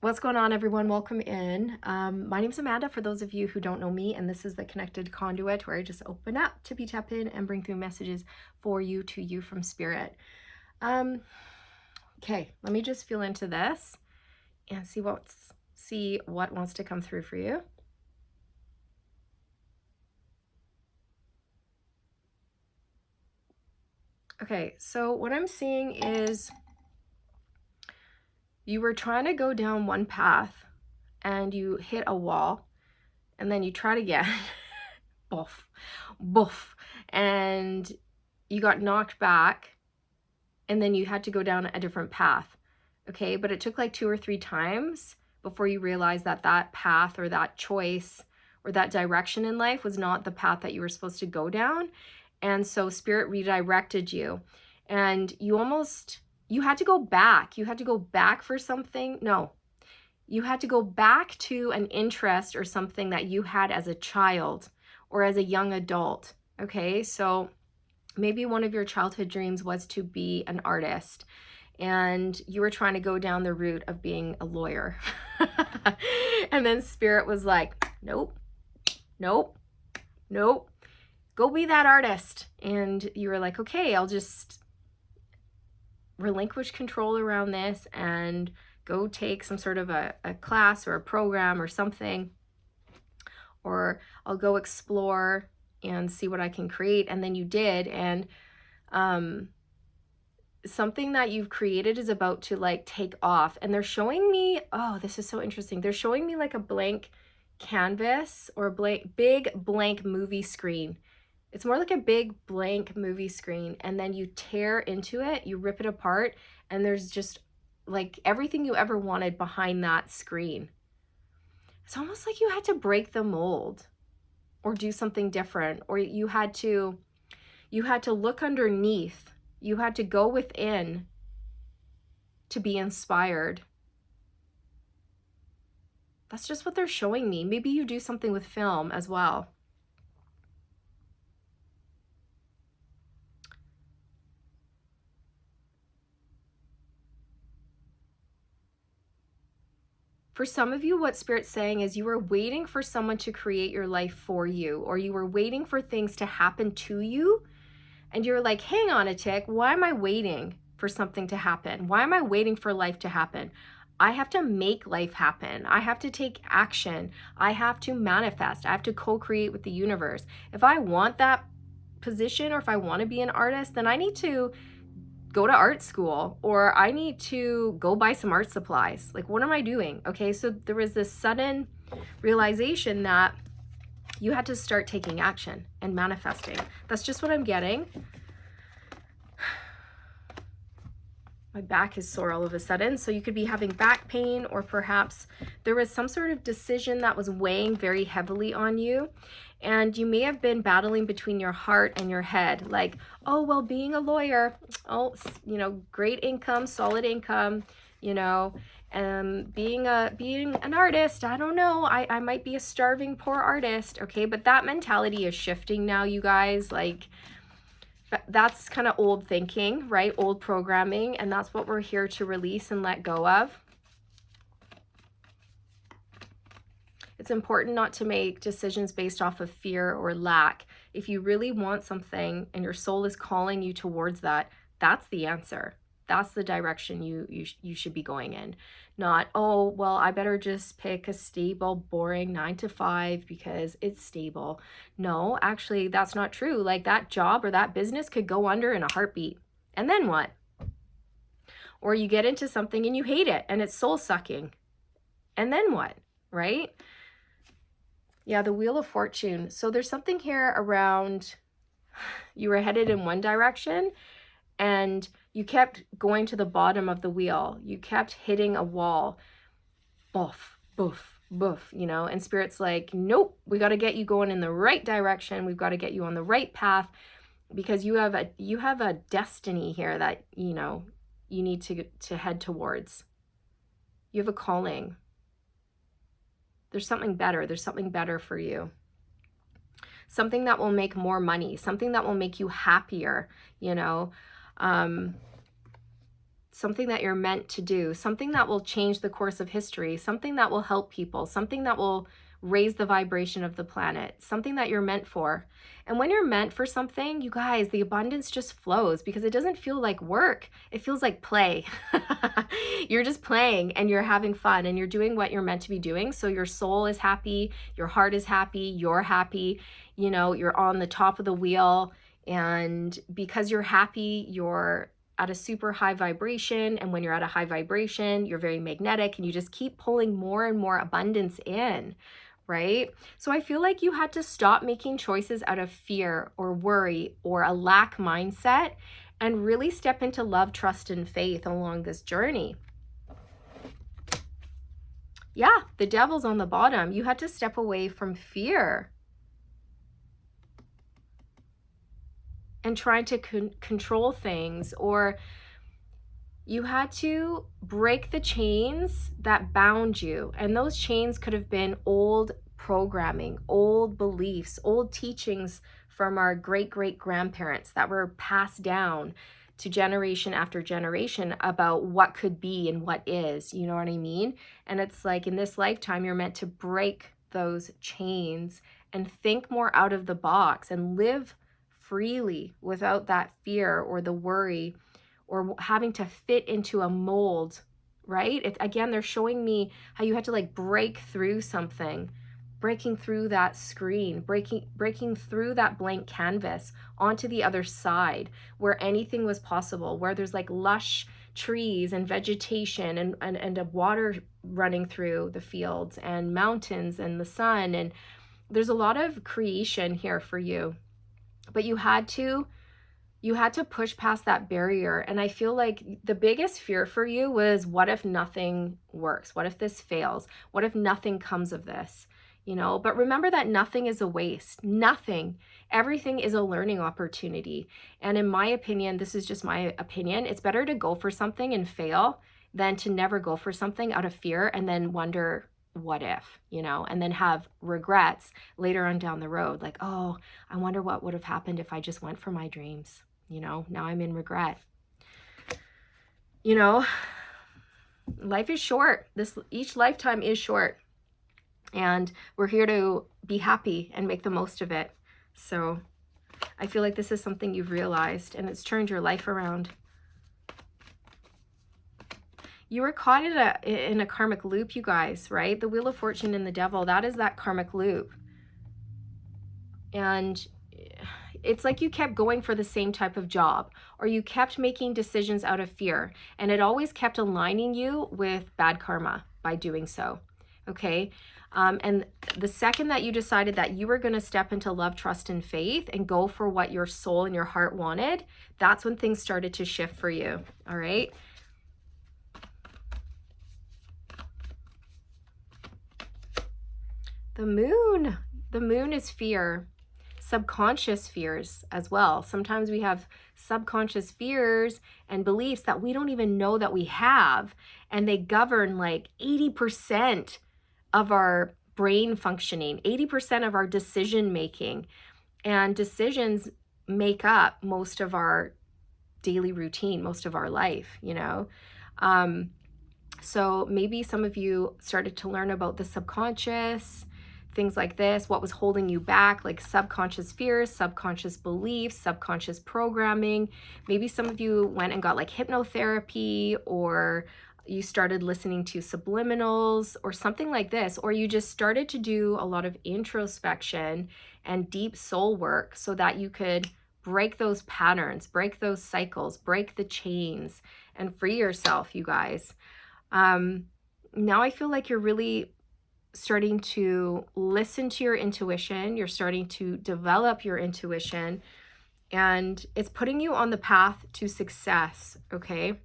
What's going on, everyone? Welcome in. My name's Amanda, for those of you who don't know me, and this is the Connected Conduit, where I just open up, tippy tap in, and bring through messages for you, to you from Spirit. Okay, let me just feel into this and see what wants to come through for you. Okay, so what I'm seeing is you were trying to go down one path and you hit a wall, and then you tried again. Boof, boof, and you got knocked back, and then you had to go down a different path. Okay, but it took like 2 or 3 times before you realized that that path or that choice or that direction in life was not the path that you were supposed to go down. And so Spirit redirected you, and you had to go back. You had to go back for something. No, you had to go back to an interest or something that you had as a child or as a young adult. Okay, so maybe one of your childhood dreams was to be an artist, and you were trying to go down the route of being a lawyer. And then Spirit was like, nope, nope, nope, go be that artist. And you were like, okay, I'll just relinquish control around this and go take some sort of a class or a program or something, or I'll go explore and see what I can create. And then you did, and something that you've created is about to like take off. And they're showing me, oh, this is so interesting. They're showing me like a blank canvas or a big blank movie screen. It's more like a big blank movie screen, and then you tear into it, you rip it apart, and there's just like everything you ever wanted behind that screen. It's almost like you had to break the mold or do something different, or you had to look underneath. You had to go within to be inspired. That's just what they're showing me. Maybe you do something with film as well. For some of you, what Spirit's saying is you were waiting for someone to create your life for you, or you were waiting for things to happen to you. And you're like, hang on a tick, why am I waiting for something to happen? Why am I waiting for life to happen? I have to make life happen. I have to take action. I have to manifest. I have to co-create with the universe. If I want that position, or if I want to be an artist, then I need to go to art school, or I need to go buy some art supplies. Like, what am I doing? Okay, so there was this sudden realization that you had to start taking action and manifesting. That's just what I'm getting. My back is sore all of a sudden. So you could be having back pain, or perhaps there was some sort of decision that was weighing very heavily on you. And you may have been battling between your heart and your head. Like, oh, well, being a lawyer, oh, great income, solid income, being an artist, I don't know, I might be a starving poor artist. Okay, but that mentality is shifting now, you guys. Like, that's kind of old thinking, right? Old programming, and that's what we're here to release and let go of. It's important not to make decisions based off of fear or lack. If you really want something and your soul is calling you towards that, that's the answer. That's the direction you should be going in. Not, oh, well, I better just pick a stable, boring 9 to 5 because it's stable. No, actually, that's not true. Like, that job or that business could go under in a heartbeat. And then what? Or you get into something and you hate it and it's soul sucking. And then what, right? Yeah, the Wheel of Fortune. So there's something here around you were headed in one direction and you kept going to the bottom of the wheel. You kept hitting a wall. Boof, boof, boof, and Spirit's like, nope, we got to get you going in the right direction. We've got to get you on the right path, because you have a destiny here that, you need to head towards. You have a calling. There's something better. There's something better for you. Something that will make more money, something that will make you happier, something that you're meant to do, something that will change the course of history, something that will help people, something that will raise the vibration of the planet, something that you're meant for. And when you're meant for something, you guys, the abundance just flows because it doesn't feel like work. It feels like play. You're just playing and you're having fun and you're doing what you're meant to be doing. So your soul is happy, your heart is happy, you're happy, you know, you're on the top of the wheel. And because you're happy, you're at a super high vibration. And when you're at a high vibration, you're very magnetic and you just keep pulling more and more abundance in, right? So I feel like you had to stop making choices out of fear or worry or a lack mindset and really step into love, trust, and faith along this journey. Yeah, the devil's on the bottom. You had to step away from fear and trying to control things, or you had to break the chains that bound you. And those chains could have been old programming, old beliefs, old teachings from our great-great-grandparents that were passed down to generation after generation about what could be and what is, you know what I mean? And it's like in this lifetime, you're meant to break those chains and think more out of the box and live freely without that fear or the worry or having to fit into a mold, right? Again, they're showing me how you had to like break through something, breaking through that screen, breaking through that blank canvas onto the other side where anything was possible, where there's like lush trees and vegetation and a water running through the fields and mountains and the sun. And there's a lot of creation here for you, but you had to push past that barrier. And I feel like the biggest fear for you was, what if nothing works? What if this fails? What if nothing comes of this? You know, but remember that nothing is a waste. Nothing. Everything is a learning opportunity. And in my opinion, this is just my opinion, it's better to go for something and fail than to never go for something out of fear and then wonder, what if, you know, and then have regrets later on down the road. Like, oh, I wonder what would have happened if I just went for my dreams. You know, now I'm in regret. You know, life is short. Each lifetime is short. And we're here to be happy and make the most of it. So I feel like this is something you've realized and it's turned your life around. You were caught in a karmic loop, you guys, right? The Wheel of Fortune and the Devil, that is that karmic loop. And it's like you kept going for the same type of job, or you kept making decisions out of fear, and it always kept aligning you with bad karma by doing so, okay? And the second that you decided that you were going to step into love, trust, and faith and go for what your soul and your heart wanted, that's when things started to shift for you, all right? The moon is fear, subconscious fears as well. Sometimes we have subconscious fears and beliefs that we don't even know that we have, and they govern like 80% of our brain functioning, 80% of our decision making, and decisions make up most of our daily routine, most of our life, you know? So maybe some of you started to learn about the subconscious, things like this, what was holding you back, like subconscious fears, subconscious beliefs, subconscious programming. Maybe some of you went and got like hypnotherapy, or you started listening to subliminals or something like this, or you just started to do a lot of introspection and deep soul work so that you could break those patterns, break those cycles, break the chains, and free yourself, you guys. Now I feel like you're really starting to listen to your intuition. You're starting to develop your intuition, and it's putting you on the path to success, okay?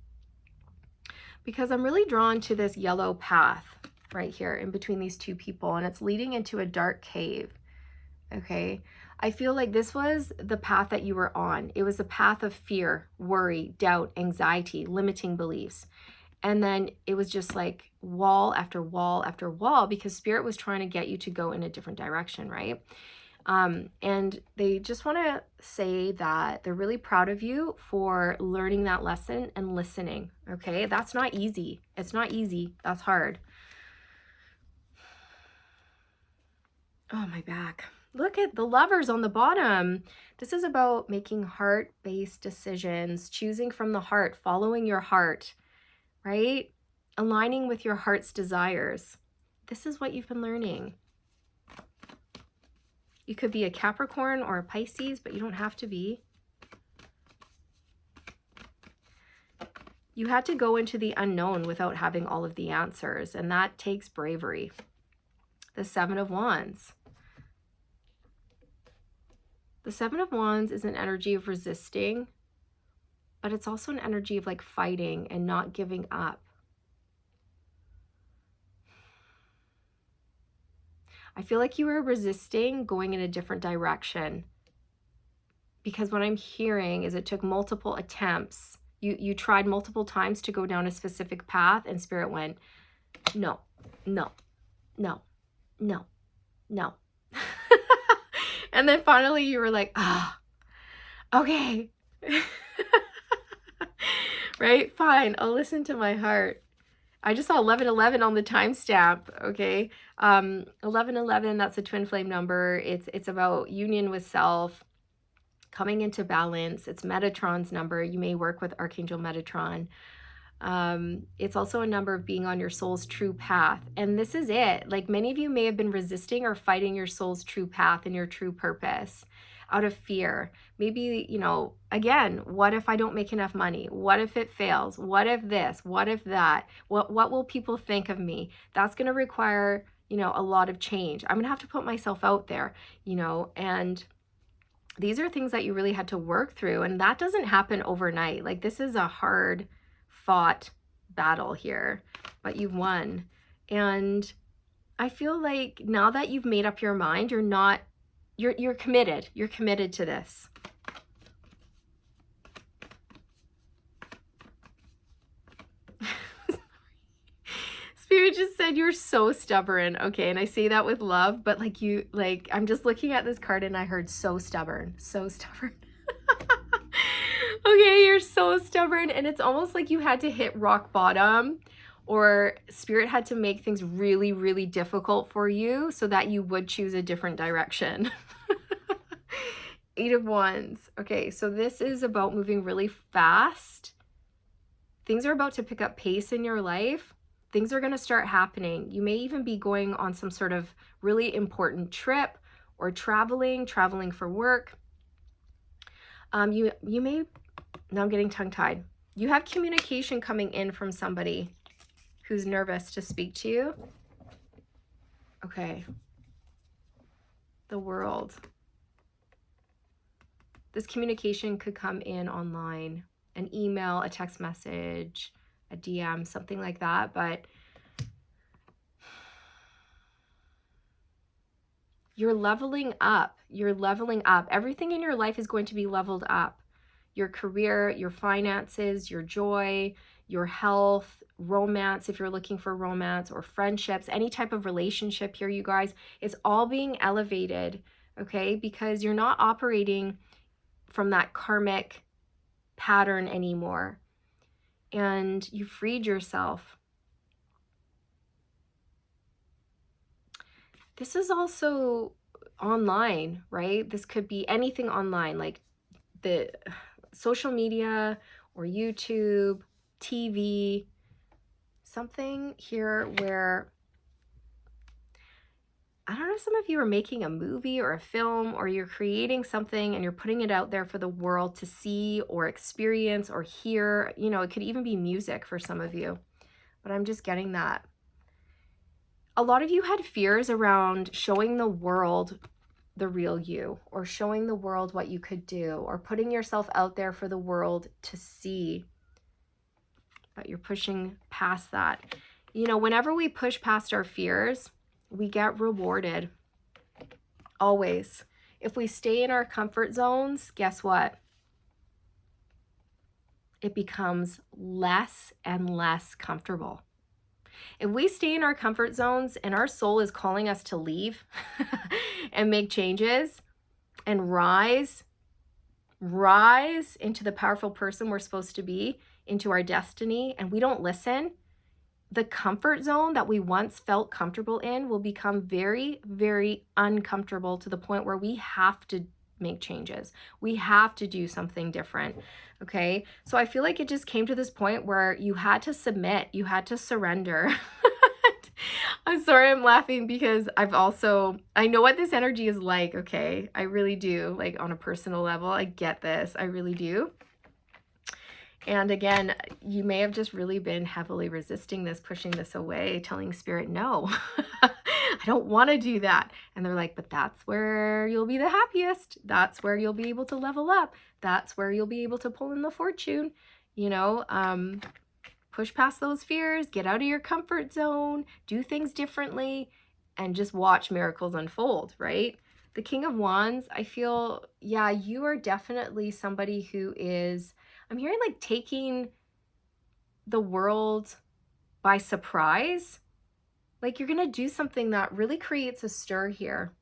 Because I'm really drawn to this yellow path right here in between these two people, and it's leading into a dark cave, okay? I feel like this was the path that you were on. It was a path of fear, worry, doubt, anxiety, limiting beliefs. And then it was just like wall after wall after wall, because spirit was trying to get you to go in a different direction, right? And they just want to say that they're really proud of you for learning that lesson and listening. Okay, that's not easy. It's not easy. That's hard. Oh, my back. Look at the Lovers on the bottom. This is about making heart-based decisions, choosing from the heart, following your heart, right? Aligning with your heart's desires. This is what you've been learning. You could be a Capricorn or a Pisces, but you don't have to be. You had to go into the unknown without having all of the answers, and that takes bravery. The Seven of Wands. The Seven of Wands is an energy of resisting, but it's also an energy of like fighting and not giving up. I feel like you were resisting going in a different direction, because what I'm hearing is it took multiple attempts. You tried multiple times to go down a specific path, and Spirit went, no, no, no, no, no. And then finally you were like, okay. Right? Fine. I'll listen to my heart. I just saw 1111 on the timestamp. Okay. 1111, that's a twin flame number. It's about union with self, coming into balance. It's Metatron's number. You may work with Archangel Metatron. It's also a number of being on your soul's true path. And this is it. Like, many of you may have been resisting or fighting your soul's true path and your true purpose out of fear. Maybe, you know, again, what if I don't make enough money? What if it fails? What if this? What if that? What will people think of me? That's going to require, you know, a lot of change. I'm going to have to put myself out there, you know, and these are things that you really had to work through. And that doesn't happen overnight. Like, this is a hard fought battle here, but you've won. And I feel like now that you've made up your mind, you're committed. You're committed to this. Spirit just said you're so stubborn. Okay, and I say that with love, but I'm just looking at this card and I heard so stubborn, so stubborn. Okay, you're so stubborn, and it's almost like you had to hit rock bottom, or Spirit had to make things really, really difficult for you so that you would choose a different direction. Eight of Wands. Okay, so this is about moving really fast. Things are about to pick up pace in your life. Things are going to start happening. You may even be going on some sort of really important trip or traveling for work. You may, now I'm getting tongue-tied. You have communication coming in from somebody who's nervous to speak to you. Okay. The World. This communication could come in online, an email, a text message, a DM, something like that, but you're leveling up. You're leveling up. Everything in your life is going to be leveled up. Your career, your finances, your joy, your health, romance, if you're looking for romance, or friendships, any type of relationship here, you guys, it's all being elevated, okay? Because you're not operating from that karmic pattern anymore. And you freed yourself. This is also online, right? This could be anything online, like the social media or YouTube, TV, something here where, I don't know if some of you are making a movie or a film, or you're creating something and you're putting it out there for the world to see or experience or hear. You know, it could even be music for some of you, but I'm just getting that. A lot of you had fears around showing the world the real you, or showing the world what you could do, or putting yourself out there for the world to see. But you're pushing past that. You know, whenever we push past our fears, we get rewarded. Always. If we stay in our comfort zones, guess what? It becomes less and less comfortable. If we stay in our comfort zones and our soul is calling us to leave and make changes and rise into the powerful person we're supposed to be, into our destiny, and we don't listen, the comfort zone that we once felt comfortable in will become very, very uncomfortable, to the point where we have to make changes. We have to do something different. Okay. So I feel like it just came to this point where you had to submit, you had to surrender. I'm sorry, I'm laughing because I know what this energy is like. Okay. I really do. Like, on a personal level, I get this. I really do. And again, you may have just really been heavily resisting this, pushing this away, telling spirit, no, I don't want to do that. And they're like, but that's where you'll be the happiest. That's where you'll be able to level up. That's where you'll be able to pull in the fortune, push past those fears, get out of your comfort zone, do things differently, and just watch miracles unfold, right? The King of Wands, I feel, yeah, you are definitely somebody who is, I'm hearing, like, taking the world by surprise. Like, you're going to do something that really creates a stir here.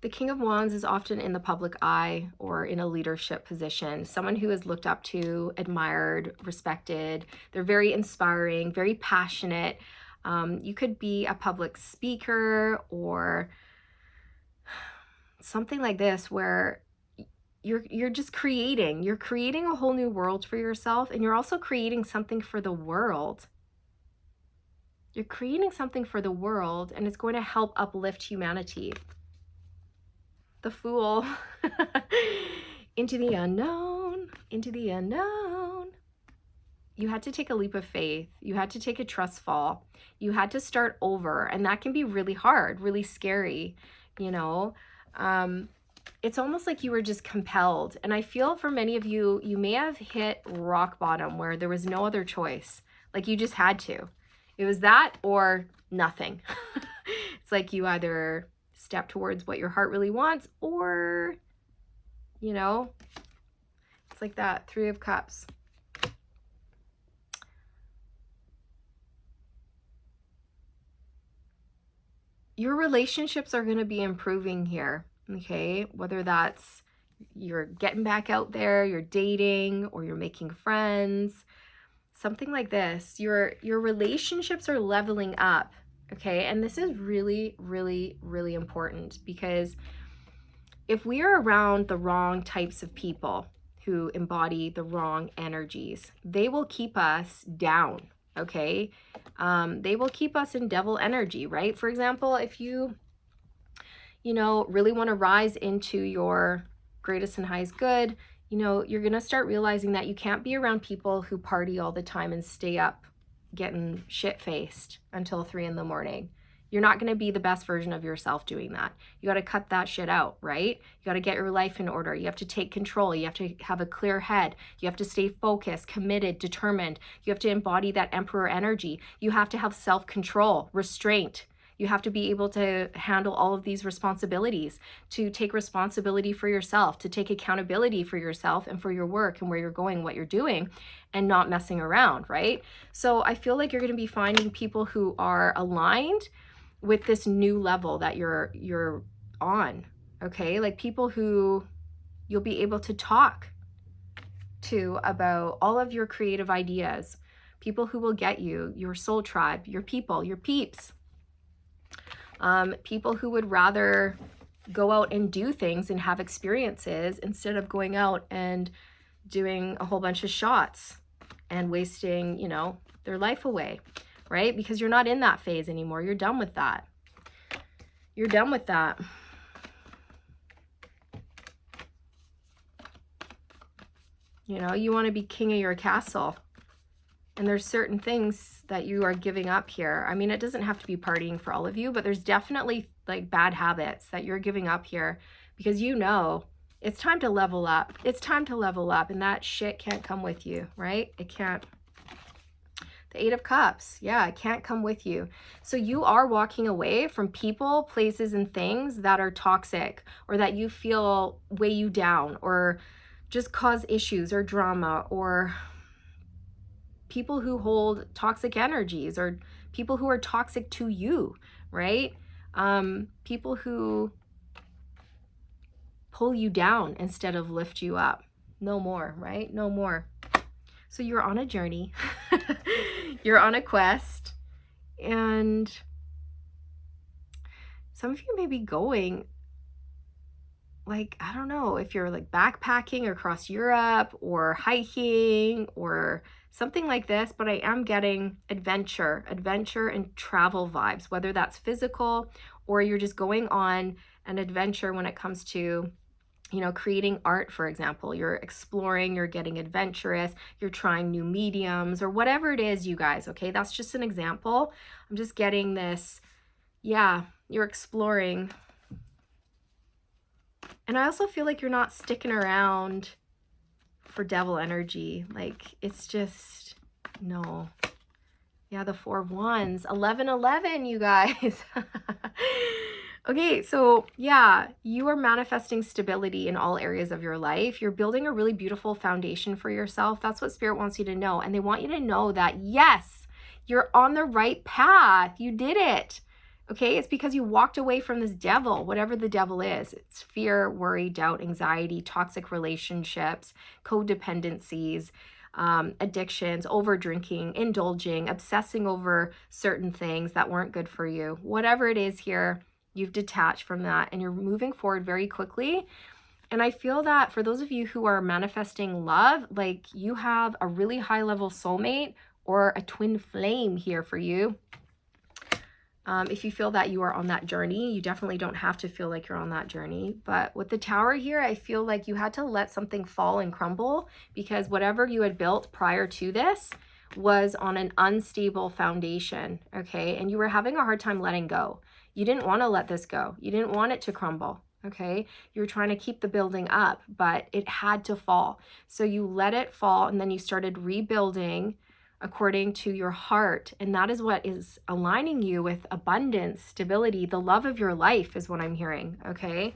The King of Wands is often in the public eye or in a leadership position, someone who is looked up to, admired, respected. They're very inspiring, very passionate. You could be a public speaker or something like this, where you're just creating a whole new world for yourself, and you're also creating something for the world. You're creating something for the world, and it's going to help uplift humanity. The Fool. Into the unknown, into the unknown. You had to take a leap of faith. You had to take a trust fall. You had to start over, and that can be really hard, really scary, It's almost like you were just compelled. And I feel for many of you, you may have hit rock bottom where there was no other choice. Like, you just had to. It was that or nothing. It's like you either step towards what your heart really wants, or, it's like that 3 of Cups. Your relationships are going to be improving here. Okay, whether that's you're getting back out there, you're dating, or you're making friends, something like this. Your relationships are leveling up. Okay, and this is really, really, really important, because if we are around the wrong types of people who embody the wrong energies, they will keep us down. Okay, they will keep us in devil energy, right? For example, if you really want to rise into your greatest and highest good, you're going to start realizing that you can't be around people who party all the time and stay up getting shit-faced until 3 a.m. You're not going to be the best version of yourself doing that. You got to cut that shit out, right? You got to get your life in order. You have to take control. You have to have a clear head. You have to stay focused, committed, determined. You have to embody that emperor energy. You have to have self-control, restraint. You have to be able to handle all of these responsibilities, to take responsibility for yourself, to take accountability for yourself and for your work and where you're going, what you're doing, and not messing around, right? So I feel like you're going to be finding people who are aligned with this new level that you're on, okay? Like people who you'll be able to talk to about all of your creative ideas, people who will get you, your soul tribe, your people, your peeps. People who would rather go out and do things and have experiences instead of going out and doing a whole bunch of shots and wasting, their life away, right? Because you're not in that phase anymore. You're done with that. You're done with that. You want to be king of your castle. And there's certain things that you are giving up here. I mean, it doesn't have to be partying for all of you, but there's definitely like bad habits that you're giving up here, because it's time to level up. It's time to level up, and that shit can't come with you, right? It can't. The 8 of Cups, yeah, it can't come with you. So you are walking away from people, places, and things that are toxic, or that you feel weigh you down, or just cause issues or drama, or people who hold toxic energies, or people who are toxic to you, right? People who pull you down instead of lift you up. No more, right? No more. So you're on a journey. You're on a quest. And some of you may be going, like, I don't know if you're like backpacking across Europe or hiking or something like this, but I am getting adventure and travel vibes, whether that's physical or you're just going on an adventure when it comes to, you know, creating art, for example. You're exploring, you're getting adventurous, you're trying new mediums or whatever it is, you guys, okay? That's just an example. I'm just getting this, yeah, you're exploring. And I also feel like you're not sticking around for devil energy. Like, it's just, no. Yeah, the 4 of Wands, 11, you guys. Okay, so yeah, you are manifesting stability in all areas of your life. You're building a really beautiful foundation for yourself. That's what Spirit wants you to know. And they want you to know that, yes, you're on the right path. You did it. Okay, it's because you walked away from this devil, whatever the devil is. It's fear, worry, doubt, anxiety, toxic relationships, codependencies, addictions, over drinking, indulging, obsessing over certain things that weren't good for you. Whatever it is here, you've detached from that and you're moving forward very quickly. And I feel that for those of you who are manifesting love, like you have a really high level soulmate or a twin flame here for you. If you feel that you are on that journey, you definitely don't have to feel like you're on that journey. But with the Tower here, I feel like you had to let something fall and crumble because whatever you had built prior to this was on an unstable foundation, okay? And you were having a hard time letting go. You didn't want to let this go. You didn't want it to crumble, okay? You were trying to keep the building up, but it had to fall. So you let it fall and then you started rebuilding according to your heart. And that is what is aligning you with abundance, stability, the love of your life is what I'm hearing, okay?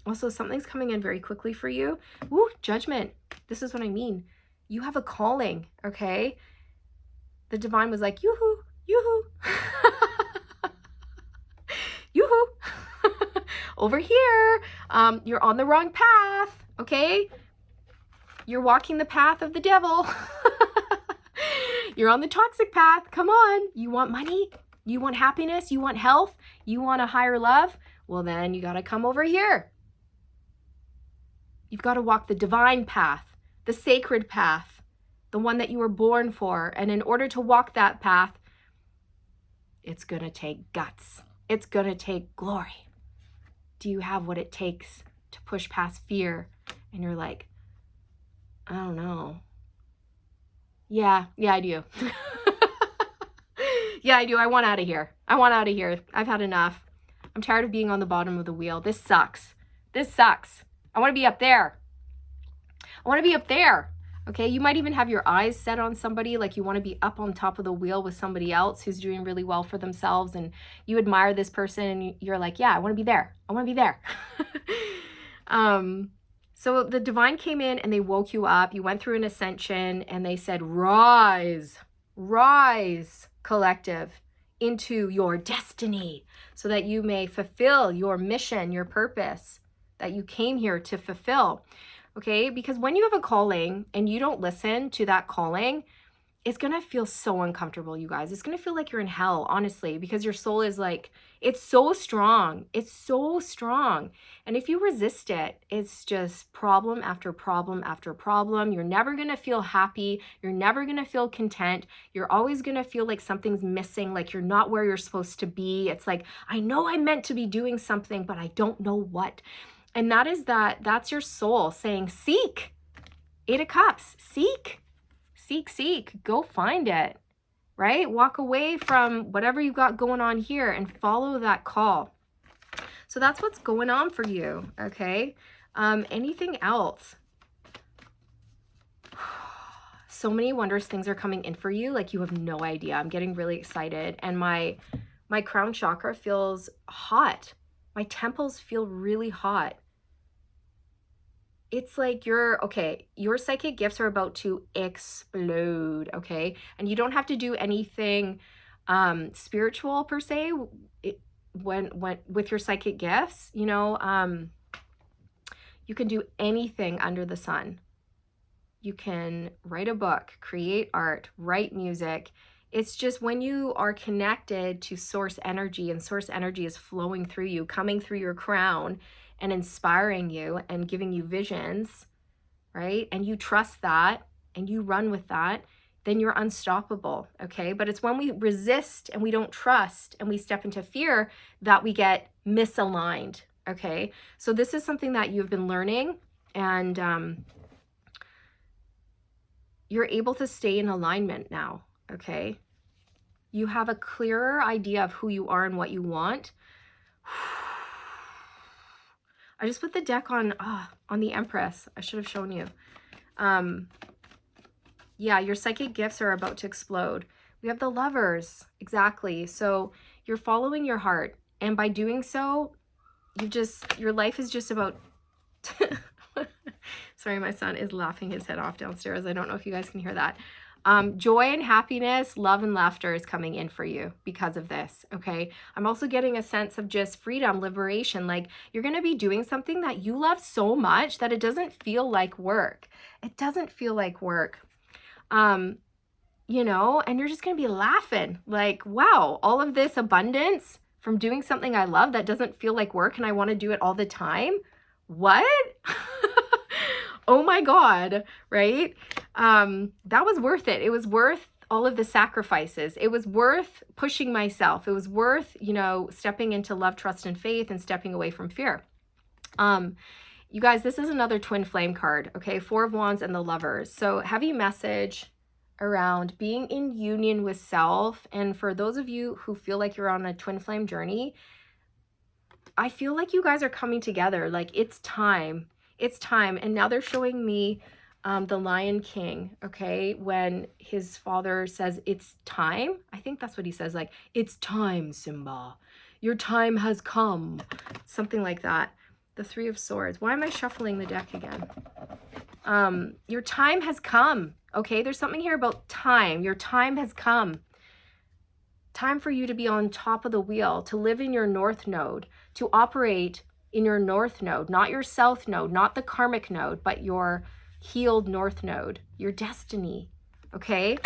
Also, something's coming in very quickly for you. Woo, Judgment. This is what I mean. You have a calling, okay? The divine was like, yoo-hoo, yoo-hoo. Yoo-hoo. Over here, you're on the wrong path, okay? You're walking the path of the devil. You're on the toxic path. Come on. You want money? You want happiness? You want health? You want a higher love? Well, then you got to come over here. You've got to walk the divine path, the sacred path, the one that you were born for. And in order to walk that path, it's going to take guts. It's going to take glory. Do you have what it takes to push past fear? And you're like, I don't know. Yeah, I do. Yeah, I do. I want out of here. I've had enough. I'm tired of being on the bottom of the wheel. This sucks. I want to be up there. Okay, you might even have your eyes set on somebody, like you want to be up on top of the wheel with somebody else who's doing really well for themselves, and you admire this person and you're like, yeah, I want to be there. So the divine came in and they woke you up. You went through an ascension and they said, rise, collective, into your destiny so that you may fulfill your mission, your purpose that you came here to fulfill. Okay, because when you have a calling and you don't listen to that calling, it's going to feel so uncomfortable, you guys. It's going to feel like you're in hell, honestly, because your soul is like, it's so strong. And if you resist it, it's just problem after problem after problem. You're never going to feel happy. You're never going to feel content. You're always going to feel like something's missing, like you're not where you're supposed to be. It's like, I know I'm meant to be doing something, but I don't know what. And that's your soul saying, seek. 8 of Cups, seek, go find it, right? Walk away from whatever you got going on here and follow that call. So that's what's going on for you, okay? Anything else? So many wondrous things are coming in for you, like you have no idea. I'm getting really excited, and my crown chakra feels hot. My temples feel really hot. it's like your psychic gifts are about to explode, okay? And you don't have to do anything spiritual per se when with your psychic gifts, you know, you can do anything under the sun. You can write a book, create art, write music. It's just when you are connected to source energy, and source energy is flowing through you, coming through your crown and inspiring you and giving you visions, right? And you trust that and you run with that, then you're unstoppable, okay? But it's when we resist and we don't trust and we step into fear that we get misaligned, okay? So this is something that you've been learning, and you're able to stay in alignment now, okay? You have a clearer idea of who you are and what you want. I just put the deck on the Empress. I should have shown you. Yeah, your psychic gifts are about to explode. We have the Lovers, exactly. So you're following your heart, and by doing so, your life is just about sorry, my son is laughing his head off downstairs. I don't know if you guys can hear that. Joy and happiness, love and laughter is coming in for you because of this, okay? I'm also getting a sense of just freedom, liberation. Like you're going to be doing something that you love so much that it doesn't feel like work. It doesn't feel like work. You know, and you're just going to be laughing like, wow, all of this abundance from doing something I love that doesn't feel like work and I want to do it all the time. What? Oh my God, right? That was worth it. It was worth all of the sacrifices. It was worth pushing myself. It was worth, you know, stepping into love, trust, and faith and stepping away from fear. You guys, this is another twin flame card, okay? 4 of Wands and the Lovers. So heavy message around being in union with self. And for those of you who feel like you're on a twin flame journey, I feel like you guys are coming together. Like it's time. It's time. And now they're showing me the Lion King, okay? When his father says, it's time. I think that's what he says. Like, it's time, Simba. Your time has come. Something like that. The 3 of Swords. Why am I shuffling the deck again? Your time has come, okay? There's something here about time. Your time has come. Time for you to be on top of the wheel, to live in your North Node, to operate in your North Node, not your South Node, not the karmic node, but your healed North Node, your destiny, okay?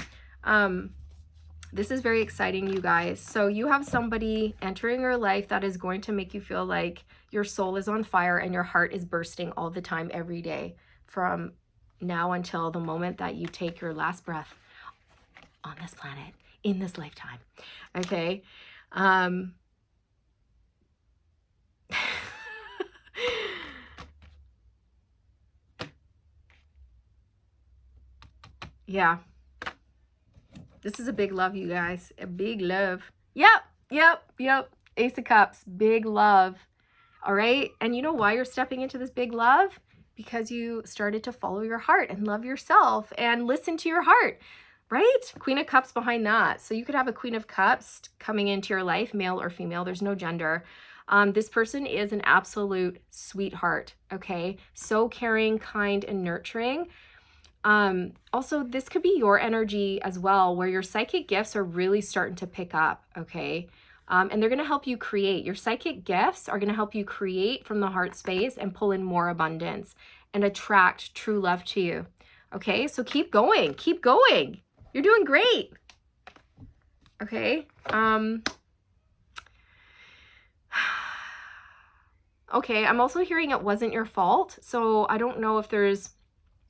This is very exciting, you guys. So you have somebody entering your life that is going to make you feel like your soul is on fire and your heart is bursting all the time, every day, from now until the moment that you take your last breath on this planet, in this lifetime, okay? Yeah. This is a big love, you guys. A big love. Yep. Ace of Cups. Big love. All right. And you know why you're stepping into this big love? Because you started to follow your heart and love yourself and listen to your heart, right? Queen of Cups behind that. So you could have a Queen of Cups coming into your life, male or female. There's no gender. This person is an absolute sweetheart, okay? So caring, kind, and nurturing. Also, this could be your energy as well, where your psychic gifts are really starting to pick up, okay? And they're going to help you create. Your psychic gifts are going to help you create from the heart space and pull in more abundance and attract true love to you, okay? So keep going. Keep going. You're doing great, okay? Okay, I'm also hearing it wasn't your fault. So I don't know if there's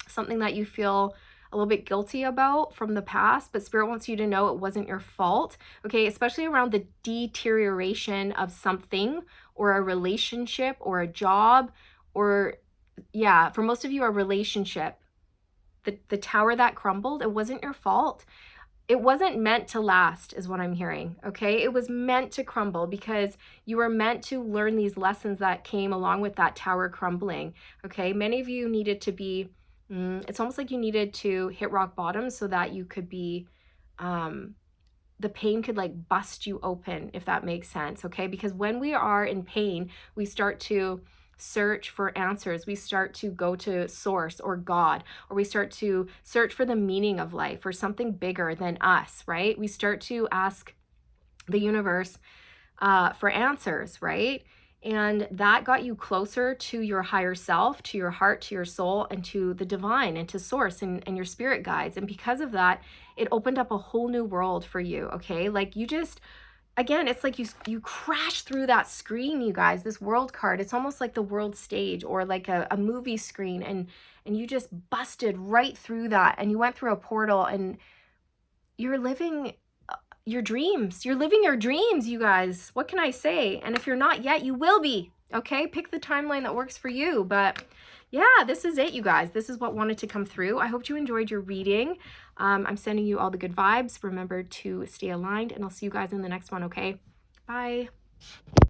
something that you feel a little bit guilty about from the past, but Spirit wants you to know it wasn't your fault, okay? Especially around the deterioration of something or a relationship or a job, or yeah, for most of you, a relationship. The tower that crumbled, it wasn't your fault. It wasn't meant to last is what I'm hearing, okay? It was meant to crumble because you were meant to learn these lessons that came along with that tower crumbling, okay? Many of you needed to be it's almost like you needed to hit rock bottom so that you could be, the pain could like bust you open, if that makes sense, okay? Because when we are in pain, we start to search for answers. We start to go to source or God, or we start to search for the meaning of life or something bigger than us, right? We start to ask the universe for answers, right? And that got you closer to your higher self, to your heart, to your soul, and to the divine, and to source, and your spirit guides. And because of that, it opened up a whole new world for you, okay? Like you just, again, it's like you crash through that screen, you guys, this world card. It's almost like the world stage or like a movie screen, and you just busted right through that, and you went through a portal, and you're living your dreams. You're living your dreams, you guys. What can I say? And if you're not yet, you will be. Okay? Pick the timeline that works for you. But yeah, this is it, you guys. This is what wanted to come through. I hope you enjoyed your reading. I'm sending you all the good vibes. Remember to stay aligned, and I'll see you guys in the next one, okay? Bye.